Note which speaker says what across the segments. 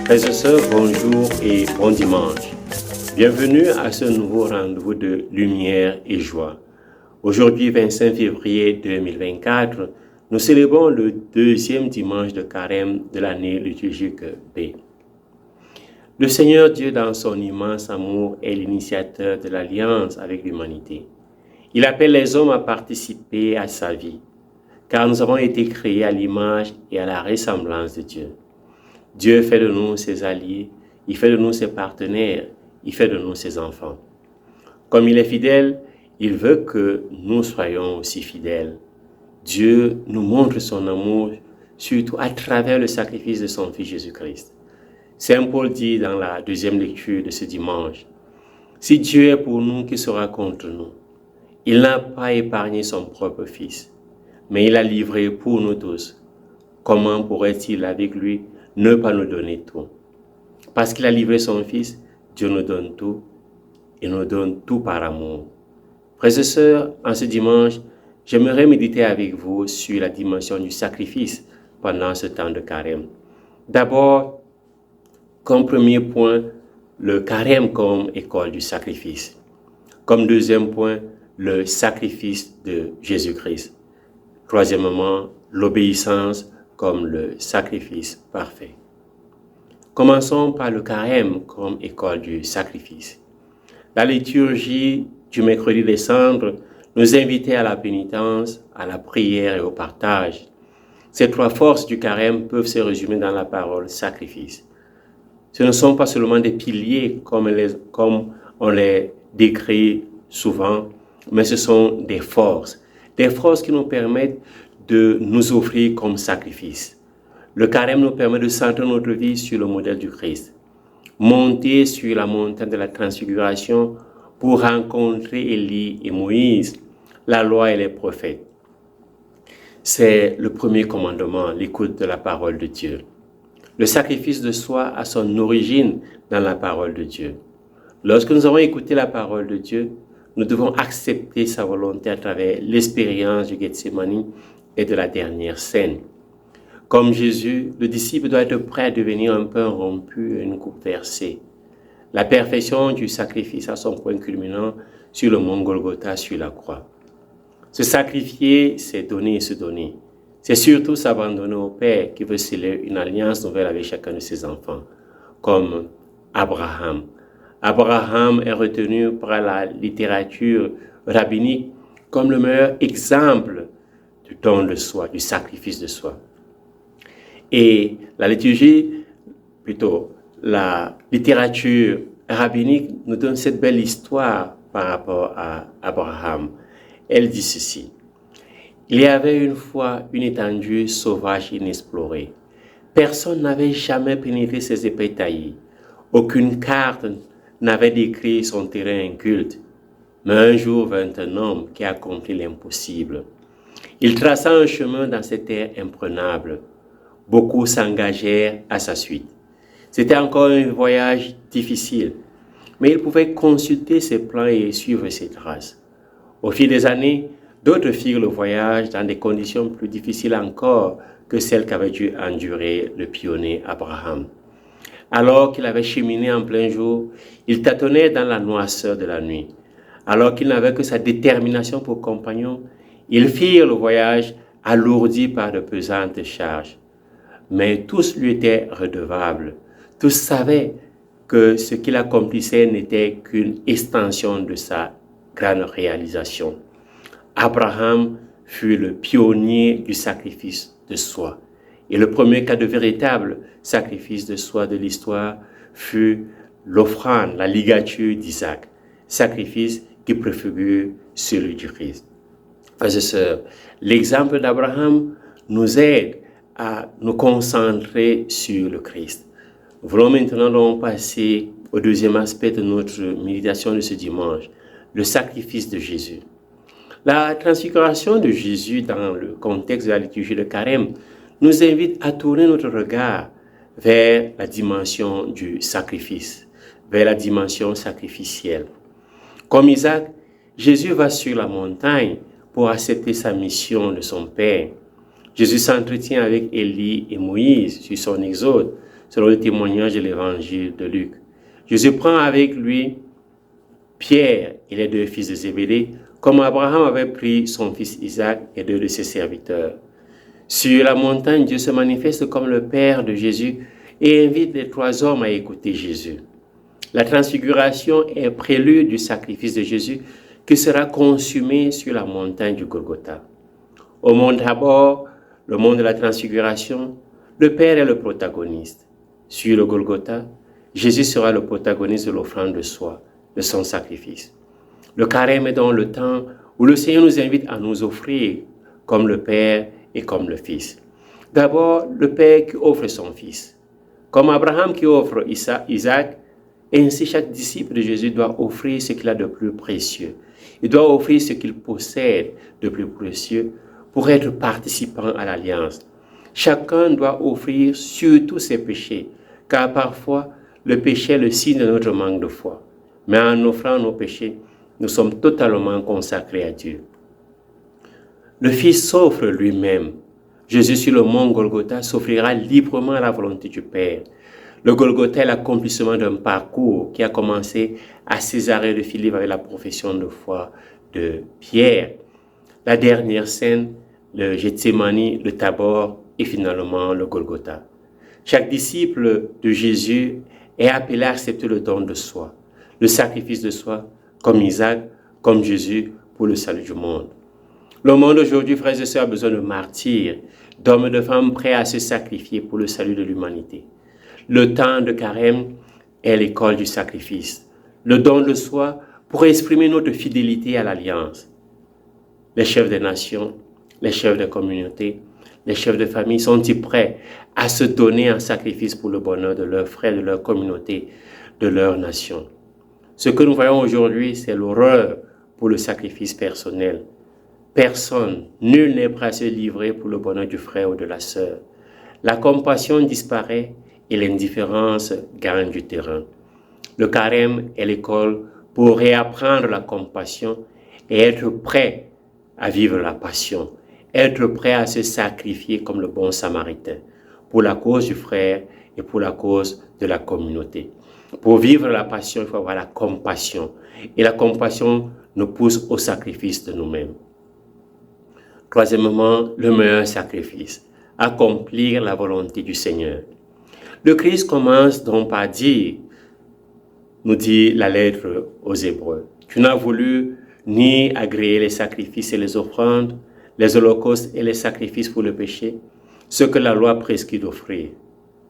Speaker 1: Frères et sœurs, bonjour et bon dimanche. Bienvenue à ce nouveau rendez-vous de lumière et joie. Aujourd'hui, 25 février 2024, nous célébrons le deuxième dimanche de carême de l'année liturgique B. Le Seigneur Dieu, dans son immense amour, est l'initiateur de l'alliance avec l'humanité. Il appelle les hommes à participer à sa vie, car nous avons été créés à l'image et à la ressemblance de Dieu. Dieu fait de nous ses alliés, il fait de nous ses partenaires, il fait de nous ses enfants. Comme il est fidèle, il veut que nous soyons aussi fidèles. Dieu nous montre son amour, surtout à travers le sacrifice de son Fils Jésus-Christ. Saint Paul dit dans la deuxième lecture de ce dimanche, « Si Dieu est pour nous, qui sera contre nous? Il n'a pas épargné son propre Fils, mais il l'a livré pour nous tous. Comment pourrait-il avec lui ne pas nous donner tout? Parce qu'il a livré son Fils, Dieu nous donne tout et nous donne tout par amour. » Frères et sœurs, en ce dimanche, j'aimerais méditer avec vous sur la dimension du sacrifice pendant ce temps de carême. D'abord, comme premier point, le carême comme école du sacrifice. Comme deuxième point, le sacrifice de Jésus-Christ. Troisièmement, l'obéissance comme le sacrifice parfait. Commençons par le carême comme école du sacrifice. La liturgie du mercredi des cendres nous invitait à la pénitence, à la prière et au partage. Ces trois forces du carême peuvent se résumer dans la parole sacrifice. Ce ne sont pas seulement des piliers comme on les décrit souvent, mais ce sont des forces qui nous permettent de nous offrir comme sacrifice. Le carême nous permet de centrer notre vie sur le modèle du Christ, monter sur la montagne de la transfiguration pour rencontrer Élie et Moïse, la loi et les prophètes. C'est le premier commandement, l'écoute de la parole de Dieu. Le sacrifice de soi a son origine dans la parole de Dieu. Lorsque nous avons écouté la parole de Dieu, nous devons accepter sa volonté à travers l'expérience du Gethsémani et de la dernière scène. Comme Jésus, le disciple doit être prêt à devenir un pain rompu et une coupe versée. La perfection du sacrifice a son point culminant sur le mont Golgotha, sur la croix. Se sacrifier, c'est donner et se donner. C'est surtout s'abandonner au Père qui veut sceller une alliance nouvelle avec chacun de ses enfants, comme Abraham. Abraham est retenu par la littérature rabbinique comme le meilleur exemple du don de soi, du sacrifice de soi. Et la littérature rabbinique nous donne cette belle histoire par rapport à Abraham. Elle dit ceci. Il y avait une fois une étendue sauvage inexplorée. Personne n'avait jamais pénétré ses épais taillés. Aucune carte n'avait décrit son terrain inculte. Mais un jour vint un homme qui accomplit l'impossible. Il traça un chemin dans cette terre imprenable. Beaucoup s'engagèrent à sa suite. C'était encore un voyage difficile, mais il pouvait consulter ses plans et suivre ses traces. Au fil des années, d'autres firent le voyage dans des conditions plus difficiles encore que celles qu'avait dû endurer le pionnier Abraham. Alors qu'il avait cheminé en plein jour, il tâtonnait dans la noirceur de la nuit. Alors qu'il n'avait que sa détermination pour compagnon, ils firent le voyage alourdi par de pesantes charges. Mais tous lui étaient redevables. Tous savaient que ce qu'il accomplissait n'était qu'une extension de sa grande réalisation. Abraham fut le pionnier du sacrifice de soi. Et le premier cas de véritable sacrifice de soi de l'histoire fut l'offrande, la ligature d'Isaac, sacrifice qui préfigure celui du Christ. Frères et sœurs, l'exemple d'Abraham nous aide à nous concentrer sur le Christ. Nous voulons maintenant donc passer au deuxième aspect de notre méditation de ce dimanche, le sacrifice de Jésus. La transfiguration de Jésus dans le contexte de la liturgie de carême nous invite à tourner notre regard vers la dimension du sacrifice, vers la dimension sacrificielle. Comme Isaac, Jésus va sur la montagne pour accepter sa mission de son Père. Jésus s'entretient avec Élie et Moïse sur son exode, selon le témoignage de l'évangile de Luc. Jésus prend avec lui Pierre et les deux fils de Zébédée, comme Abraham avait pris son fils Isaac et deux de ses serviteurs. Sur la montagne, Dieu se manifeste comme le Père de Jésus et invite les trois hommes à écouter Jésus. La transfiguration est prélude du sacrifice de Jésus qui sera consumé sur la montagne du Golgotha. Au monde d'abord, le monde de la transfiguration, le Père est le protagoniste. Sur le Golgotha, Jésus sera le protagoniste de l'offrande de soi, de son sacrifice. Le carême est donc le temps où le Seigneur nous invite à nous offrir comme le Père et comme le Fils. D'abord, le Père qui offre son Fils. Comme Abraham qui offre Isaac, ainsi chaque disciple de Jésus doit offrir ce qu'il a de plus précieux. Il doit offrir ce qu'il possède de plus précieux pour être participant à l'alliance. Chacun doit offrir surtout ses péchés, car parfois le péché est le signe de notre manque de foi. Mais en offrant nos péchés, nous sommes totalement consacrés à Dieu. Le Fils s'offre lui-même. Jésus sur le mont Golgotha s'offrira librement à la volonté du Père. Le Golgotha est l'accomplissement d'un parcours qui a commencé à Césarée de Philippe avec la profession de foi de Pierre. La dernière scène, le Gethsémani, le Tabor et finalement le Golgotha. Chaque disciple de Jésus est appelé à accepter le don de soi, le sacrifice de soi, comme Isaac, comme Jésus, pour le salut du monde. Le monde aujourd'hui, frères et sœurs, a besoin de martyrs, d'hommes et de femmes prêts à se sacrifier pour le salut de l'humanité. Le temps de carême est l'école du sacrifice, le don de soi pour exprimer notre fidélité à l'alliance. Les chefs des nations, les chefs des communautés, les chefs de famille sont-ils prêts à se donner en sacrifice pour le bonheur de leurs frères, de leur communauté, de leur nation? Ce que nous voyons aujourd'hui, c'est l'horreur pour le sacrifice personnel. Personne, nul n'est prêt à se livrer pour le bonheur du frère ou de la sœur. La compassion disparaît et l'indifférence gagne du terrain. Le carême est l'école pour réapprendre la compassion et être prêt à vivre la passion, être prêt à se sacrifier comme le bon samaritain pour la cause du frère et pour la cause de la communauté. Pour vivre la passion, il faut avoir la compassion. Et la compassion nous pousse au sacrifice de nous-mêmes. Troisièmement, le meilleur sacrifice, accomplir la volonté du Seigneur. Le Christ commence donc par dire, nous dit la lettre aux Hébreux, tu n'as voulu ni agréer les sacrifices et les offrandes, les holocaustes et les sacrifices pour le péché, ce que la loi prescrit d'offrir.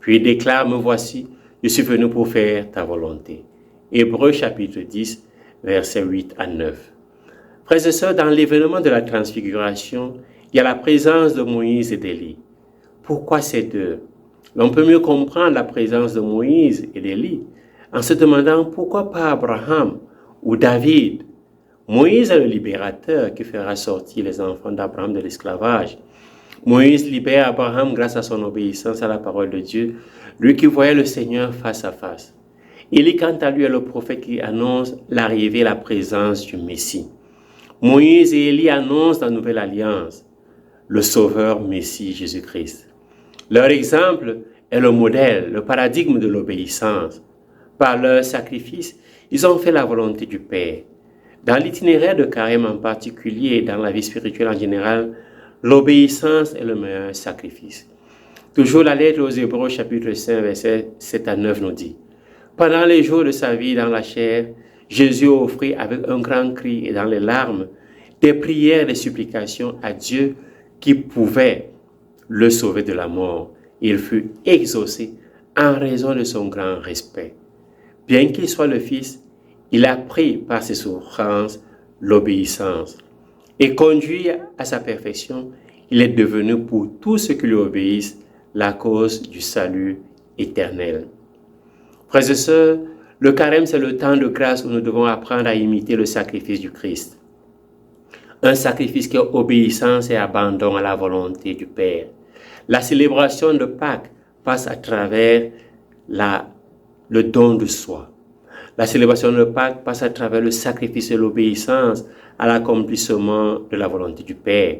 Speaker 1: Puis il déclare, me voici, je suis venu pour faire ta volonté. Hébreux chapitre 10, versets 8 à 9. Frères et sœurs, dans l'événement de la transfiguration, il y a la présence de Moïse et d'Élie. Pourquoi ces deux? On peut mieux comprendre la présence de Moïse et d'Élie en se demandant pourquoi pas Abraham ou David. Moïse est le libérateur qui fera sortir les enfants d'Abraham de l'esclavage. Moïse libère Abraham grâce à son obéissance à la parole de Dieu, lui qui voyait le Seigneur face à face. Élie, quant à lui, est le prophète qui annonce l'arrivée et la présence du Messie. Moïse et Élie annoncent la nouvelle alliance, le Sauveur Messie Jésus-Christ. Leur exemple est le modèle, le paradigme de l'obéissance. Par leur sacrifice, ils ont fait la volonté du Père. Dans l'itinéraire de carême en particulier et dans la vie spirituelle en général, l'obéissance est le meilleur sacrifice. Toujours la lettre aux Hébreux chapitre 5 versets 7 à 9 nous dit: pendant les jours de sa vie dans la chair, Jésus offrit avec un grand cri et dans les larmes des prières et des supplications à Dieu qui pouvait le sauver de la mort. Il fut exaucé en raison de son grand respect. Bien qu'il soit le Fils, il a pris par ses souffrances l'obéissance. Et conduit à sa perfection, il est devenu pour tous ceux qui lui obéissent la cause du salut éternel. Frères et sœurs, le carême, c'est le temps de grâce où nous devons apprendre à imiter le sacrifice du Christ. Un sacrifice qui est obéissance et abandon à la volonté du Père. La célébration de Pâques passe à travers le don de soi. La célébration de Pâques passe à travers le sacrifice et l'obéissance à l'accomplissement de la volonté du Père.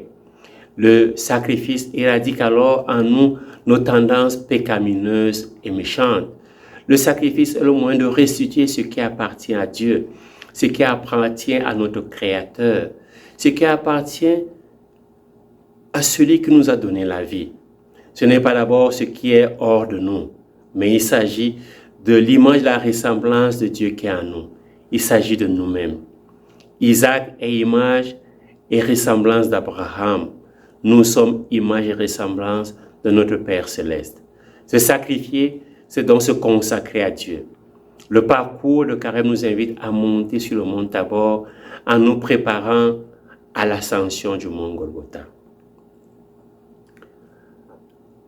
Speaker 1: Le sacrifice éradique alors en nous nos tendances pécamineuses et méchantes. Le sacrifice est le moyen de restituer ce qui appartient à Dieu, ce qui appartient à notre Créateur, ce qui appartient à celui qui nous a donné la vie. Ce n'est pas d'abord ce qui est hors de nous, mais il s'agit de l'image, de la ressemblance de Dieu qui est en nous. Il s'agit de nous-mêmes. Isaac est image et ressemblance d'Abraham. Nous sommes image et ressemblance de notre Père céleste. Se sacrifier, c'est donc se consacrer à Dieu. Le parcours de Carême nous invite à monter sur le mont Tabor en nous préparant à l'ascension du mont Golgotha.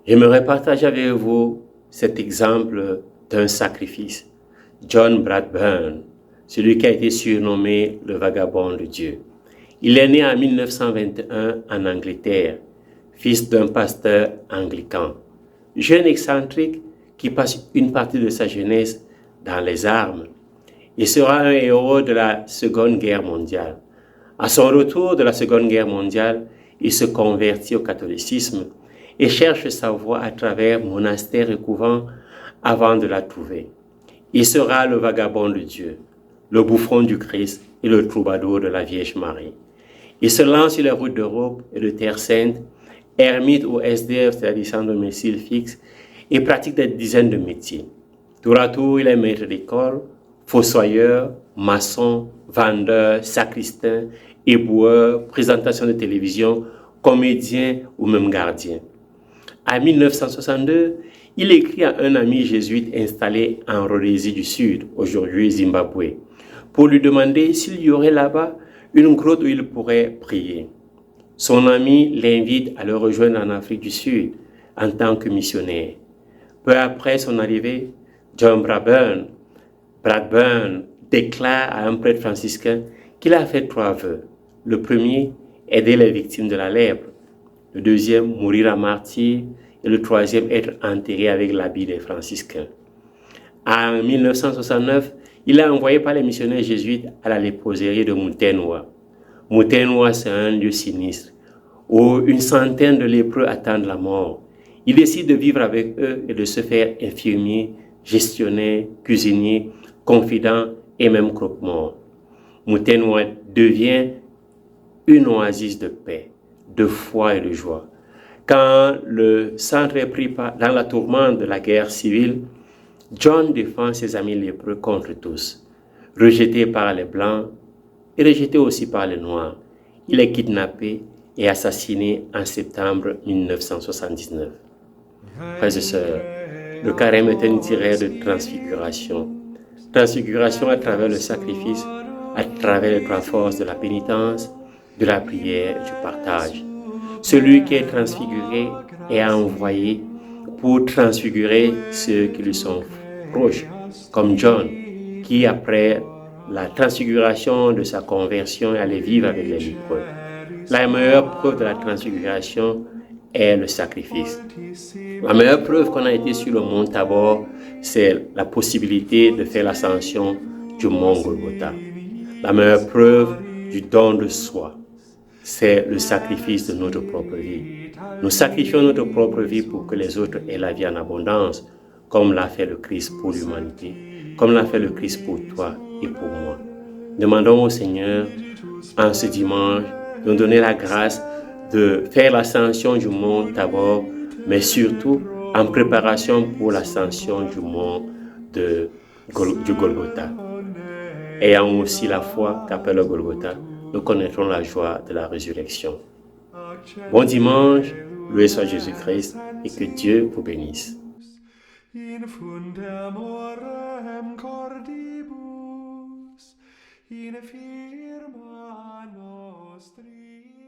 Speaker 1: J'aimerais partager avec vous cet exemple d'un sacrifice. John Bradburn, celui qui a été surnommé le vagabond de Dieu. Il est né en 1921 en Angleterre, fils d'un pasteur anglican. Jeune excentrique qui passe une partie de sa jeunesse dans les armes. Il sera un héros de la Seconde Guerre mondiale. À son retour de la Seconde Guerre mondiale, il se convertit au catholicisme et cherche sa voie à travers monastères et couvents avant de la trouver. Il sera le vagabond de Dieu, le bouffon du Christ et le troubadour de la Vierge Marie. Il se lance sur les routes d'Europe et de Terre Sainte, ermite ou SDF, c'est-à-dire sans domicile fixe, et pratique des dizaines de métiers. Tour à tour, il est maître d'école, fossoyeur, maçon, vendeur, sacristain, éboueur, présentation de télévision, comédien ou même gardien. En 1962, il écrit à un ami jésuite installé en Rhodésie du Sud, aujourd'hui Zimbabwe, pour lui demander s'il y aurait là-bas une grotte où il pourrait prier. Son ami l'invite à le rejoindre en Afrique du Sud en tant que missionnaire. Peu après son arrivée, John Bradburn déclare à un prêtre franciscain qu'il a fait 3 vœux. Le premier, aider les victimes de la lèpre. Le deuxième, mourir en martyr. Et le troisième, être enterré avec l'habit des franciscains. En 1969, il est envoyé par les missionnaires jésuites à la léproserie de Mutenwa. Mutenwa, c'est un lieu sinistre où une centaine de lépreux attendent la mort. Il décide de vivre avec eux et de se faire infirmier, gestionnaire, cuisinier, confident et même croque-mort. Mutenwa devient une oasis de paix, de foi et de joie. Quand le centre est pris dans la tourmente de la guerre civile, John défend ses amis lépreux contre tous. Rejeté par les Blancs et rejeté aussi par les Noirs, il est kidnappé et assassiné en septembre 1979. Frères et sœurs, le carême est un itinéraire de transfiguration. Transfiguration à travers le sacrifice, à travers les 3 forces de la pénitence, de la prière et du partage. Celui qui est transfiguré est envoyé pour transfigurer ceux qui lui sont proches, comme John, qui après la transfiguration de sa conversion est allé vivre avec les lépreux. La meilleure preuve de la transfiguration est le sacrifice. La meilleure preuve qu'on a été sur le mont Tabor, c'est la possibilité de faire l'ascension du mont Golgotha. La meilleure preuve du don de soi, c'est le sacrifice de notre propre vie. Nous sacrifions notre propre vie pour que les autres aient la vie en abondance, comme l'a fait le Christ pour l'humanité, comme l'a fait le Christ pour toi et pour moi. Demandons au Seigneur, en ce dimanche, de nous donner la grâce de faire l'ascension du mont Tabor, mais surtout en préparation pour l'ascension du mont du Golgotha. Ayant aussi la foi qu'appelle le Golgotha, nous connaîtrons la joie de la résurrection. Bon dimanche, loué soit Jésus-Christ et que Dieu vous bénisse. In fundam orem cordibus, in firma nostri